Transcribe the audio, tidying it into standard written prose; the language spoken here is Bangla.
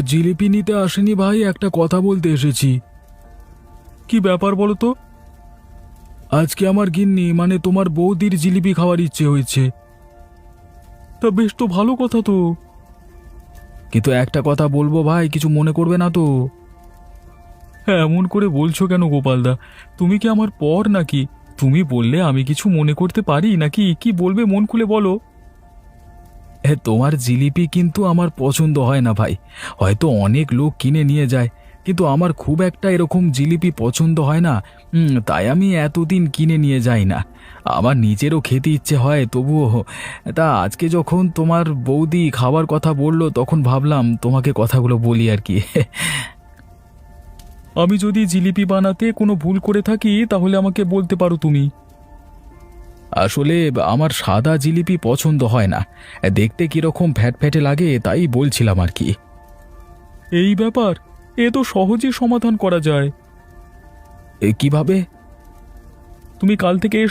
জিলিপি নিতে আসেনি ভাই, একটা কথা বলতে এসেছি। কি ব্যাপার বলো তো? আজকে আমার গিন্নি মানে তোমার বৌদির জিলিপি খাওয়ার ইচ্ছে হয়েছে। তা বেশ তো ভালো কথা তো। কিন্তু একটা কথা বলবো ভাই, কিছু মনে করবে না তো? হ্যাঁ, এমন করে বলছো কেন গোপালদা? তুমি কি আমার পর নাকি? তুমি বললে আমি কিছু মনে করতে পারি নাকি? কি বলবে মন খুলে বলো। তোমার জিলিপি কিন্তু আমার পছন্দ হয় না ভাই। হয়তো অনেক লোক কিনে নিয়ে যায়, কিন্তু আমার খুব একটা এরকম জিলিপি পছন্দ হয় না। তাই আমি এতদিন কিনে নিয়ে যাই না। আমার নিজেরও খেতে ইচ্ছে হয়, তবুও তা আজকে যখন তোমার বৌদি খাবার কথা বলল তখন ভাবলাম তোমাকে কথাগুলো বলি আর কি। আমি যদি জিলিপি বানাতে কোনো ভুল করে থাকি তাহলে আমাকে বলতে পারো তুমি। আসলে আমার সাদা জিলিপি পছন্দ হয় না, দেখতে কিরকম ফ্যাটফ্যাটে লাগে, তাই বলছিলাম আর কি। এই ব্যাপার, এ তো সহজে সমাধান করা যায়। কিভাবে? তুমি কাল থেকে এসো।